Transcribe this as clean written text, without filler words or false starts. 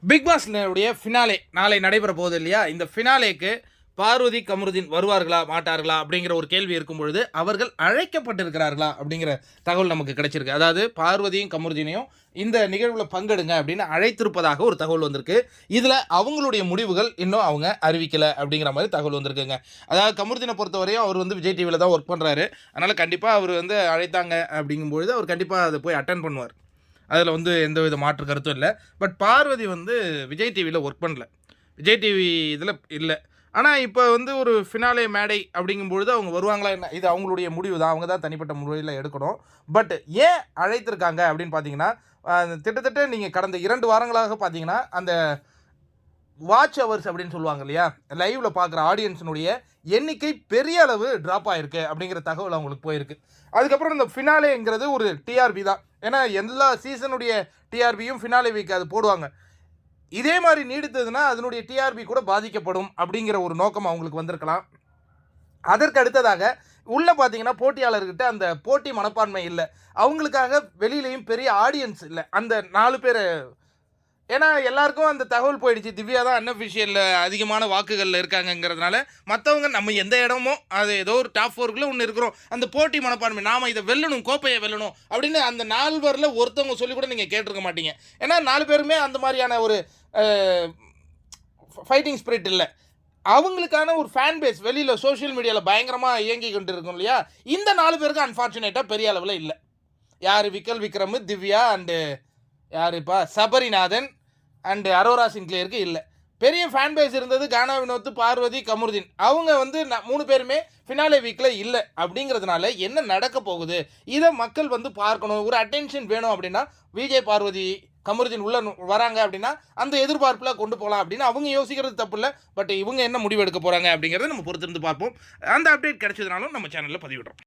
Big பாஸ்னுடைய finale நாளை நடைபெற போகுது இல்லையா? இந்த ஃபினாலேக்கு பார்வதி, கமருதீன் வருவார்களா, மாட்டார்களா அப்படிங்கிற ஒரு கேள்வி இருக்கும் பொழுது, அவர்கள் அழைக்கப்பட்டிருக்கிறார்களா அப்படிங்கிற தகவல் நமக்கு கிடைச்சிருக்கு. அதாவது பார்வதியும், கமருதீனையும் இந்த நிகழ்வுல பங்கெடுங்க அப்படின்னு அழைத்திருப்பதாக ஒரு தகவல் வந்திருக்கு. இதுல அவங்களுடைய முடிவுகள் இன்னும் அவங்க அறிவிக்கல அப்படிங்கிற மாதிரி தகவல் வந்திருக்குங்க. அதாவது கமருதீனை பொறுத்தவரையும் அவர் வந்து விஜய் டிவில தான் ஒர்க் பண்றாரு. அதனால கண்டிப்பா அவர் வந்து அழைத்தாங்க அப்படிங்கும்பொழுது அவர் கண்டிப்பா அதை போய் அட்டெண்ட் பண்ணுவார். அதில் வந்து எந்தவித மாற்று கருத்தும் இல்லை. பட் பார்வதி வந்து விஜய் டிவியில் ஒர்க் பண்ணல, விஜய் டிவி இதில் இல்லை. ஆனால் இப்போ வந்து ஒரு ஃபினாலே மேடை அப்படிங்கும்பொழுது அவங்க வருவாங்களா என்ன, இது அவங்களுடைய முடிவு தான், அவங்க தான் தனிப்பட்ட முறையில் எடுக்கணும். பட் ஏன் அழைத்திருக்காங்க அப்படின்னு பார்த்தீங்கன்னா, கிட்டத்தட்ட நீங்கள் கடந்த 2 வாரங்களாக பார்த்தீங்கன்னா அந்த வாட்ச் ஹவர்ஸ் அப்படின்னு சொல்லுவாங்க இல்லையா, லைவ்ல பார்க்குற ஆடியன்ஸினுடைய எண்ணிக்கை பெரிய அளவு ட்ராப் ஆகிருக்கு அப்படிங்கிற தகவல் அவங்களுக்கு போயிருக்கு. அதுக்கப்புறம் இந்த ஃபினாலேங்கிறது ஒரு டிஆர்பி தான். ஏன்னா எல்லா சீசனுடைய டிஆர்பியும் ஃபினாலே வீக் அது போடுவாங்க. இதே மாதிரி நீடித்ததுன்னா அதனுடைய டிஆர்பி கூட பாதிக்கப்படும் அப்படிங்கிற ஒரு நோக்கம் அவங்களுக்கு வந்திருக்கலாம். அதற்கு அடுத்ததாக உள்ளே பார்த்தீங்கன்னா போட்டியாளர்கிட்ட அந்த போட்டி மனப்பான்மை இல்லை, அவங்களுக்காக வெளியிலையும் பெரிய ஆடியன்ஸ் இல்லை. அந்த 4 பேர், ஏன்னா எல்லாருக்கும் அந்த தகவல் போயிடுச்சு, திவ்யா தான் அன்அஃபிஷியலில் அதிகமான வாக்குகளில் இருக்காங்கங்கிறதுனால மற்றவங்க நம்ம எந்த இடமோ அது ஏதோ ஒரு டாப் 4க்குள்ளே ஒன்று இருக்கிறோம், அந்த போட்டி மனப்பான்மை நாம் இதை வெல்லணும், கோப்பையை வெல்லணும் அப்படின்னு அந்த 4 பேரில் ஒருத்தவங்க சொல்லி கூட நீங்கள் கேட்டிருக்க மாட்டீங்க. ஏன்னா 4 பேருமே அந்த மாதிரியான ஒரு ஃபைட்டிங் ஸ்பிரிட் இல்லை. அவங்களுக்கான ஒரு ஃபேன் பேஸ் வெளியில் சோஷியல் மீடியாவில் பயங்கரமாக இயங்கி கொண்டு இருக்கும் இல்லையா, இந்த 4 பேருக்கு அன்ஃபார்ச்சுனேட்டாக பெரிய அளவில் இல்லை. யார் விக்கல் விக்ரம், திவ்யா அண்டு யாருப்பா சபரிநாதன் அண்டு அரோரா சிங்க்லேயருக்கு இல்லை. பெரிய ஃபேன் பேஸ் இருந்தது கானா வினோத், பார்வதி, கமருதீன். அவங்க வந்து 3 பேருமே ஃபினாலே வீக்கில் இல்லை. அப்படிங்கிறதுனால என்ன நடக்க போகுது, இதை மக்கள் வந்து பார்க்கணும், ஒரு அட்டென்ஷன் வேணும் அப்படின்னா விஜய், பார்வதி, கமருதீன் உள்ள வராங்க அப்படின்னா அந்த எதிர்பார்ப்பில் கொண்டு போகலாம் அப்படின்னு அவங்க யோசிக்கிறது தப்பு இல்லை. பட் இவங்க என்ன முடிவு எடுக்க போகிறாங்க அப்படிங்கிறத நம்ம பொறுத்திருந்து பார்ப்போம். அந்த அப்டேட் கிடைச்சதுனாலும் நம்ம சேனலில் பதிவிடுறோம்.